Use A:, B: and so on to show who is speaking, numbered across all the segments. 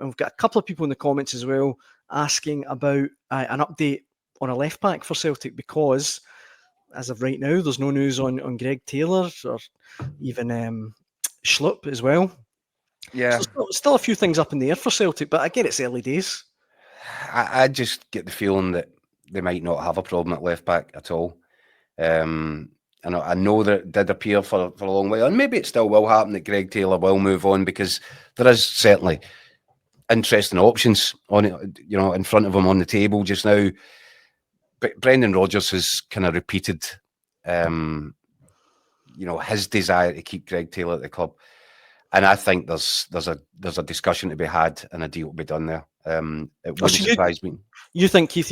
A: And we've got a couple of people in the comments as well asking about an update on a left back for Celtic, because as of right now, there's no news on Greg Taylor or even Schlupp as well.
B: Yeah.
A: So still a few things up in the air for Celtic, but I get it's early days.
B: I just get the feeling that they might not have a problem at left back at all. And I know that it did appear for a long while, and maybe it still will happen that Greg Taylor will move on, because there is certainly interesting options on it, in front of him on the table just now. But Brendan Rodgers has kind of repeated, his desire to keep Greg Taylor at the club, and I think there's a discussion to be had and a deal to be done there. It wouldn't surprise me.
A: You think, Keith,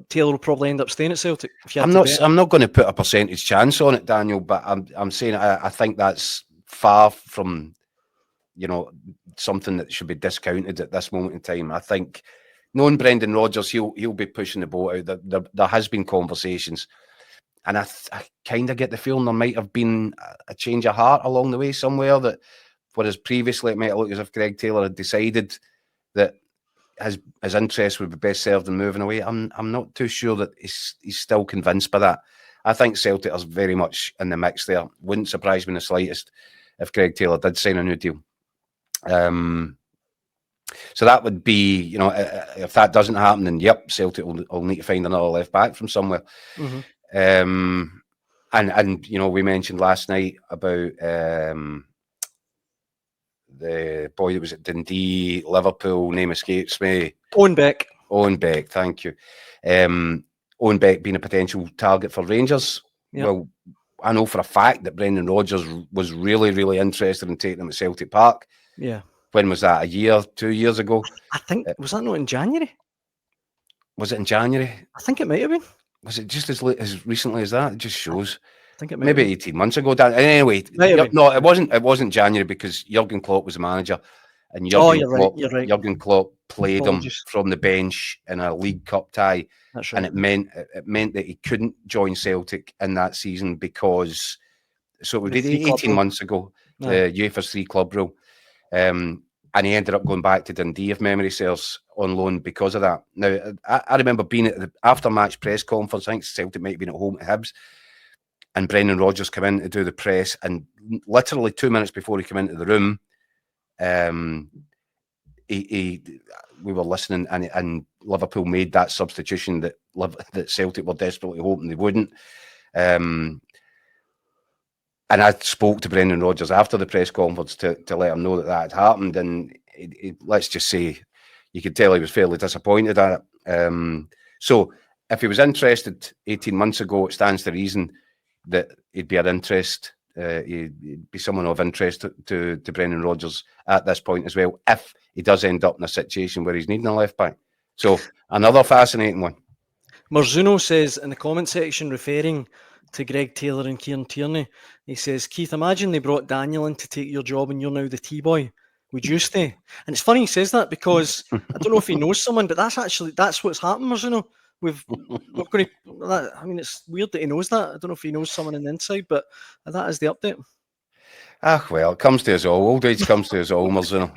A: Taylor will probably end up staying at Celtic?
B: I'm not going to put a percentage chance on it, Daniel, but I'm saying I think that's far from something that should be discounted at this moment in time. I think, knowing Brendan Rodgers, he'll be pushing the boat out. There has been conversations, and I kind of get the feeling there might have been a change of heart along the way somewhere, that whereas previously it might have looked as if Greg Taylor had decided that his interest would be best served in moving away. I'm not too sure that he's still convinced by that. I think Celtic is very much in the mix there. Wouldn't surprise me in the slightest if Greg Taylor did sign a new deal. So that would be, if that doesn't happen, then yep, Celtic will need to find another left back from somewhere.
A: Mm-hmm.
B: And we mentioned last night about the boy that was at Dundee, Liverpool, name escapes me.
A: Owen Beck,
B: thank you. Owen Beck being a potential target for Rangers. Yep. Well, I know for a fact that Brendan Rodgers was really, really interested in taking him at Celtic Park.
A: Yeah.
B: When was that? 2 years ago?
A: I think, was that not in January?
B: Was it in January?
A: I think it might have been.
B: Was it just as recently as that? It just shows.
A: I think it might
B: maybe
A: have
B: 18 months ago. Anyway, no, it wasn't. It wasn't January, because Jurgen Klopp was the manager, and Jurgen Klopp played him from the bench in a League Cup tie.
A: That's right.
B: And it meant that he couldn't join Celtic in that season because. So we did 18 months ago, the UEFA's 3 club rule. And he ended up going back to Dundee, if memory serves, on loan because of that. Now, I remember being at the after-match press conference. I think Celtic might have been at home at Hibs, and Brendan Rodgers came in to do the press, and literally 2 minutes before he came into the room, we were listening, and Liverpool made that substitution that Celtic were desperately hoping they wouldn't. And I spoke to Brendan Rodgers after the press conference to let him know that had happened. And let's just say you could tell he was fairly disappointed at it. So if he was interested 18 months ago, it stands to reason that he'd be of interest. He'd be someone of interest to Brendan Rodgers at this point as well, if he does end up in a situation where he's needing a left back. So another fascinating one.
A: Marzuno says in the comment section, referring to Greg Taylor and Kieran Tierney, he says, Keith, imagine they brought Daniel in to take your job and you're now the T-boy. Would you stay? And it's funny he says that, because I don't know if he knows someone, but that's what's happened, Marzuno. We're going to. I mean, it's weird that he knows that. I don't know if he knows someone on the inside, but that is the update.
B: Well, it comes to us all. Old age comes to us all, Marzuno.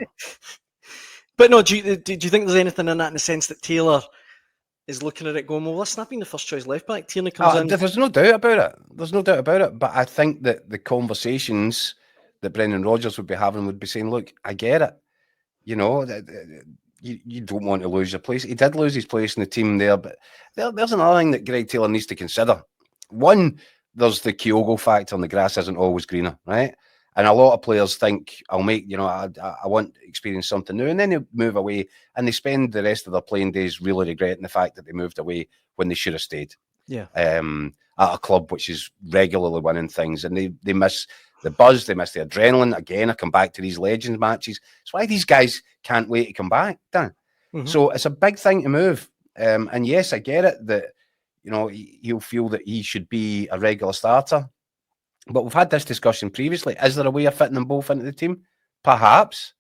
A: But no, do you think there's anything in that, in the sense that Taylor is looking at it going, well, listen, I've been the first choice left back. Tierney comes in.
B: There's no doubt about it. There's no doubt about it. But I think that the conversations that Brendan Rodgers would be having would be saying, look, I get it. You don't want to lose your place. He did lose his place in the team there, but there's another thing that Greg Taylor needs to consider. One, there's the Kyogo factor, and the grass isn't always greener, right? And a lot of players think, I want to experience something new. And then they move away and they spend the rest of their playing days really regretting the fact that they moved away when they should have stayed.
A: Yeah.
B: At a club which is regularly winning things. And they miss the buzz, they miss the adrenaline. Again, I come back to these Legends matches. It's why these guys can't wait to come back, Dan. Mm-hmm. So it's a big thing to move. And yes, I get it that, he'll feel that he should be a regular starter. But we've had this discussion previously. Is there a way of fitting them both into the team? Perhaps.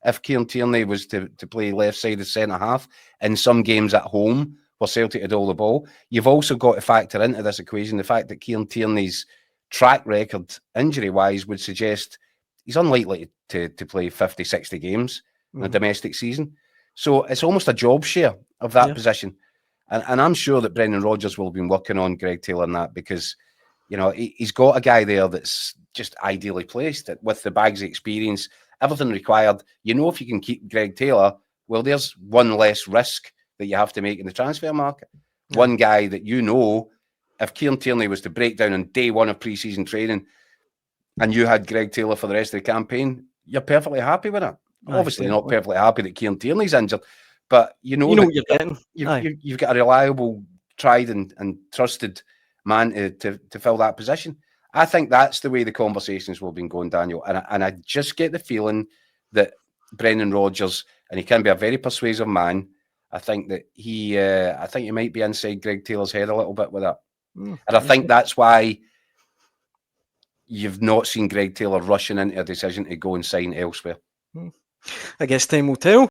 B: If Kieran Tierney was to play left-sided centre-half in some games at home where Celtic had all the ball, you've also got to factor into this equation the fact that Kieran Tierney's track record, injury-wise, would suggest he's unlikely to play 50, 60 games in a domestic season. So it's almost a job share of that
A: Yeah.
B: position. And I'm sure that Brendan Rodgers will have been working on Greg Taylor and that, because, you know, he's got a guy there that's just ideally placed with the bags of experience, everything required. You know, if you can keep Greg Taylor, well, there's one less risk that you have to make in the transfer market.
A: Yeah.
B: One guy that, you know, if Kieran Tierney was to break down on day one of pre-season training and you had Greg Taylor for the rest of the campaign, you're perfectly happy with it. Obviously, you're not perfectly happy that Kieran Tierney's injured, but you know
A: what you're getting.
B: You've got a reliable, tried and trusted man to fill that position. I think that's the way the conversations will have been going, Daniel. And I just get the feeling that Brendan Rodgers, and he can be a very persuasive man, I think that he might be inside Greg Taylor's head a little bit with that. And I think that's why you've not seen Greg Taylor rushing into a decision to go and sign elsewhere.
A: I guess time will tell.